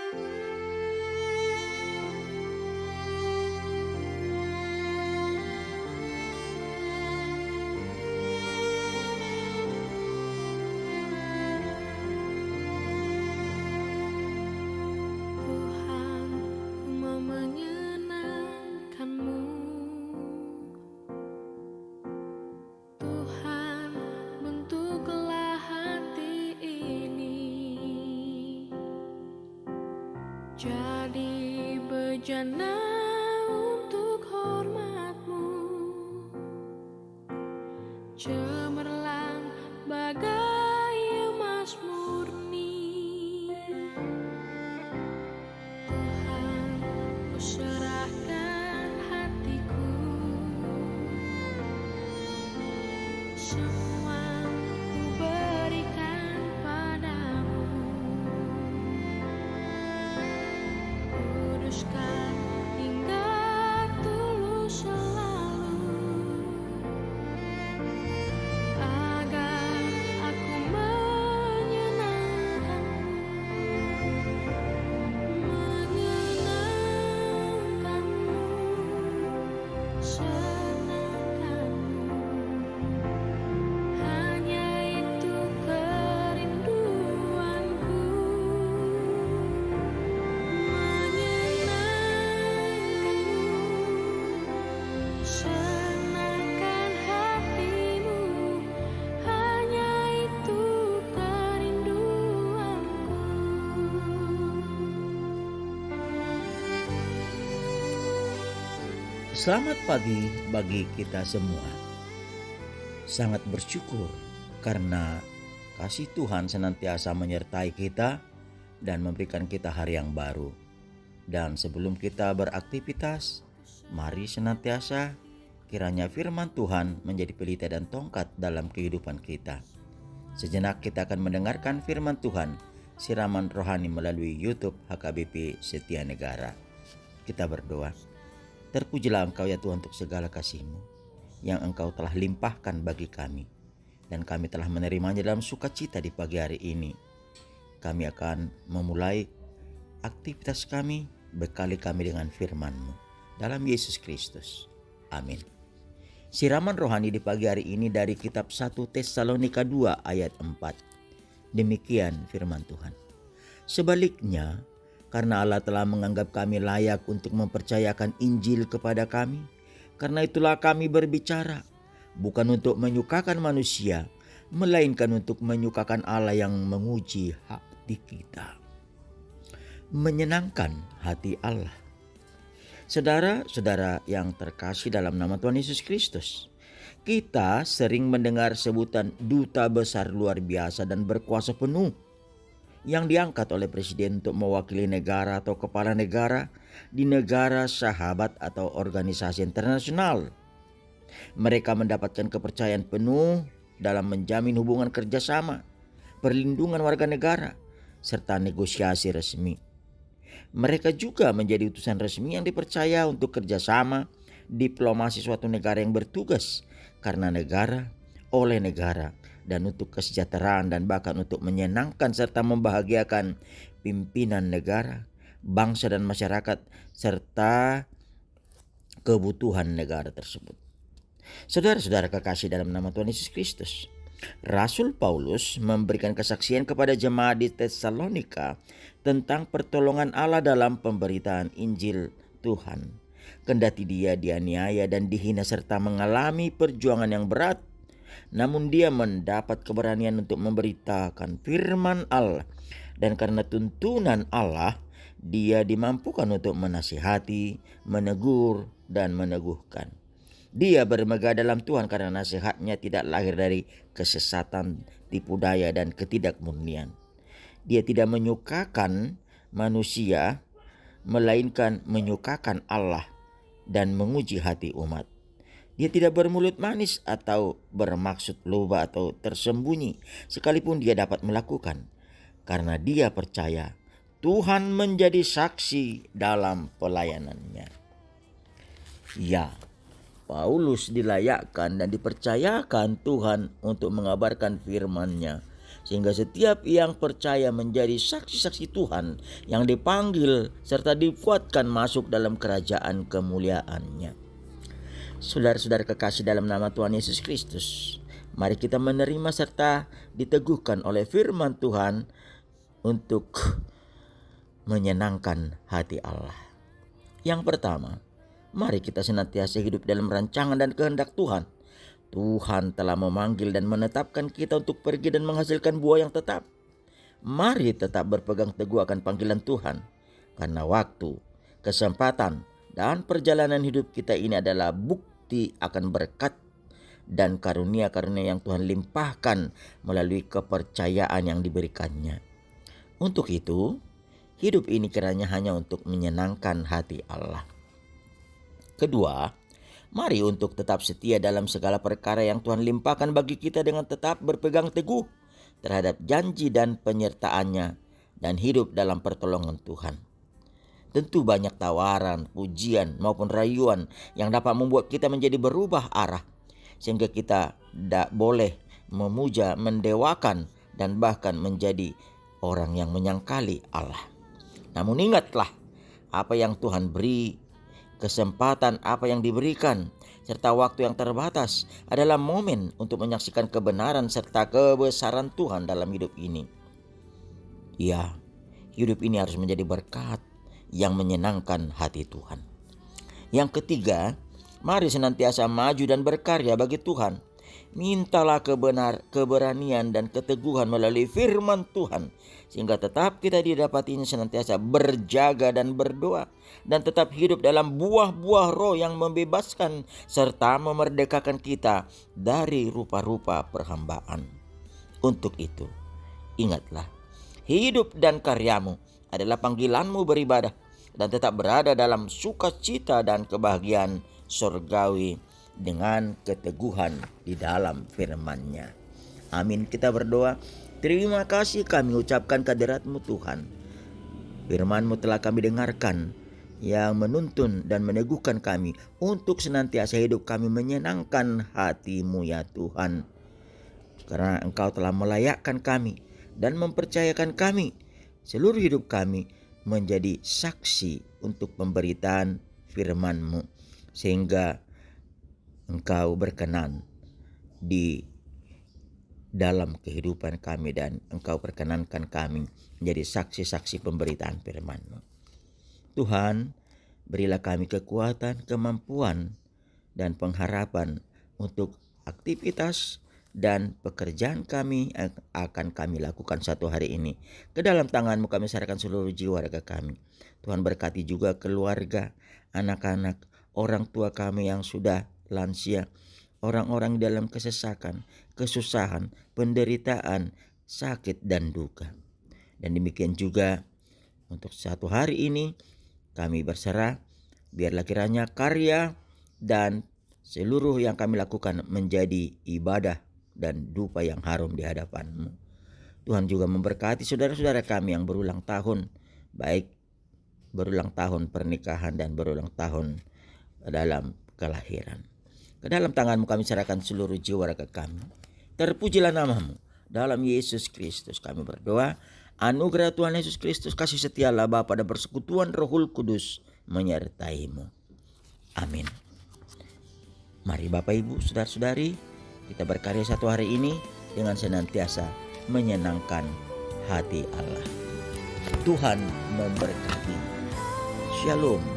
Tuhan, ku mau menyenangkan-Mu. Tuhan, bentuklah hati ini jadi bejana untuk hormat-Mu, cemerlang bagai emas murni. Tuhan, ku serahkan hatiku, semua ku berikan padamu. Kuduskan hingga tulus selalu, agar aku menyenangkan-Mu, senangkan-Mu. Hanya itu kerinduanku, menyenangkan-Mu, senangkan hati-Mu. Hanya itu kerinduanku. Selamat pagi bagi kita semua. Sangat bersyukur karena kasih Tuhan senantiasa menyertai kita dan memberikan kita hari yang baru. Dan sebelum kita beraktivitas, mari senantiasa kiranya firman Tuhan menjadi pelita dan tongkat dalam kehidupan kita. Sejenak kita akan mendengarkan firman Tuhan, siraman rohani melalui YouTube HKBP Setia Negara. Kita berdoa. Terpujilah Engkau ya Tuhan untuk segala kasih-Mu yang Engkau telah limpahkan bagi kami, dan kami telah menerimanya dalam sukacita di pagi hari ini. Kami akan memulai aktivitas kami, bekali kami dengan firman-Mu dalam Yesus Kristus. Amin. Siraman rohani di pagi hari ini dari kitab 1 Tesalonika 2 ayat 4. Demikian firman Tuhan. Sebaliknya, karena Allah telah menganggap kami layak untuk mempercayakan Injil kepada kami, karena itulah kami berbicara, bukan untuk menyukakan manusia, melainkan untuk menyukakan Allah yang menguji hati kita. Menyenangkan hati Allah. Saudara-saudara yang terkasih dalam nama Tuhan Yesus Kristus, kita sering mendengar sebutan duta besar luar biasa dan berkuasa penuh yang diangkat oleh presiden untuk mewakili negara atau kepala negara di negara sahabat atau organisasi internasional. Mereka mendapatkan kepercayaan penuh dalam menjamin hubungan kerjasama, perlindungan warga negara, serta negosiasi resmi. Mereka juga menjadi utusan resmi yang dipercaya untuk kerjasama diplomasi suatu negara yang bertugas karena negara, oleh negara, dan untuk kesejahteraan dan bahkan untuk menyenangkan serta membahagiakan pimpinan negara, bangsa dan masyarakat serta kebutuhan negara tersebut. Saudara-saudara kekasih dalam nama Tuhan Yesus Kristus, Rasul Paulus memberikan kesaksian kepada jemaat di Tesalonika tentang pertolongan Allah dalam pemberitaan Injil Tuhan. Kendati dia dianiaya dan dihina serta mengalami perjuangan yang berat, namun dia mendapat keberanian untuk memberitakan firman Allah, dan karena tuntunan Allah, dia dimampukan untuk menasihati, menegur, dan meneguhkan. Dia bermegah dalam Tuhan karena nasihatnya tidak lahir dari kesesatan, tipu daya, dan ketidakmurnian. Dia tidak menyukakan manusia, melainkan menyukakan Allah dan menguji hati umat. Dia tidak bermulut manis atau bermaksud loba atau tersembunyi, sekalipun dia dapat melakukan, karena dia percaya Tuhan menjadi saksi dalam pelayanannya. Ya, Paulus dilayakkan dan dipercayakan Tuhan untuk mengabarkan firman-Nya sehingga setiap yang percaya menjadi saksi-saksi Tuhan yang dipanggil serta dikuatkan masuk dalam kerajaan kemuliaan-Nya. Saudara-saudara kekasih dalam nama Tuhan Yesus Kristus, mari kita menerima serta diteguhkan oleh firman Tuhan untuk menyenangkan hati Allah. Yang pertama, mari kita senantiasa hidup dalam rancangan dan kehendak Tuhan. Tuhan telah memanggil dan menetapkan kita untuk pergi dan menghasilkan buah yang tetap. Mari tetap berpegang teguh akan panggilan Tuhan, karena waktu, kesempatan, dan perjalanan hidup kita ini adalah bukti akan berkat dan karunia-karunia yang Tuhan limpahkan melalui kepercayaan yang diberikannya. Untuk itu, hidup ini kiranya hanya untuk menyenangkan hati Allah. Kedua, mari untuk tetap setia dalam segala perkara yang Tuhan limpahkan bagi kita dengan tetap berpegang teguh terhadap janji dan penyertaan-Nya dan hidup dalam pertolongan Tuhan. Tentu banyak tawaran, pujian maupun rayuan yang dapat membuat kita menjadi berubah arah, sehingga kita tidak boleh memuja, mendewakan, dan bahkan menjadi orang yang menyangkali Allah. Namun ingatlah, apa yang Tuhan beri, kesempatan apa yang diberikan, serta waktu yang terbatas adalah momen untuk menyaksikan kebenaran serta kebesaran Tuhan dalam hidup ini. Ya, hidup ini harus menjadi berkat yang menyenangkan hati Tuhan. Yang ketiga, mari senantiasa maju dan berkarya bagi Tuhan. Mintalah keberanian dan keteguhan melalui firman Tuhan, sehingga tetap kita didapatinya senantiasa berjaga dan berdoa, dan tetap hidup dalam buah-buah roh yang membebaskan serta memerdekakan kita dari rupa-rupa perhambaan. Untuk itu, ingatlah, hidup dan karyamu adalah panggilanmu beribadah dan tetap berada dalam sukacita dan kebahagiaan surgawi dengan keteguhan di dalam firman-Nya. Amin. Kita berdoa. Terima kasih kami ucapkan kehadirat-Mu Tuhan. Firman-Mu telah kami dengarkan, yang menuntun dan meneguhkan kami untuk senantiasa hidup kami menyenangkan hati-Mu ya Tuhan. Karena Engkau telah melayakkan kami dan mempercayakan kami seluruh hidup kami menjadi saksi untuk pemberitaan firman-Mu, sehingga Engkau berkenan di dalam kehidupan kami dan Engkau perkenankan kami menjadi saksi-saksi pemberitaan firman-Mu. Tuhan, berilah kami kekuatan, kemampuan, dan pengharapan untuk aktivitas dan pekerjaan kami yang akan kami lakukan satu hari ini. Ke dalam tangan-Mu kami serahkan seluruh jiwa raga kami. Tuhan berkati juga keluarga, anak-anak, orang tua kami yang sudah lansia, orang-orang dalam kesesakan, kesusahan, penderitaan, sakit, dan duka. Dan demikian juga untuk satu hari ini kami berserah, biarlah kiranya karya dan seluruh yang kami lakukan menjadi ibadah dan dupa yang harum di hadapan-Mu. Tuhan juga memberkati saudara-saudara kami yang berulang tahun, baik berulang tahun pernikahan dan berulang tahun dalam kelahiran. Ke dalam tangan-Mu kami serahkan seluruh jiwa raga kami. Terpujilah nama-Mu. Dalam Yesus Kristus kami berdoa. Anugerah Tuhan Yesus Kristus, kasih setia Allah Bapa dan persekutuan Rohul Kudus menyertai-Mu. Amin. Mari Bapak Ibu, saudara-saudari, kita berkarya satu hari ini dengan senantiasa menyenangkan hati Allah. Tuhan memberkati. Shalom.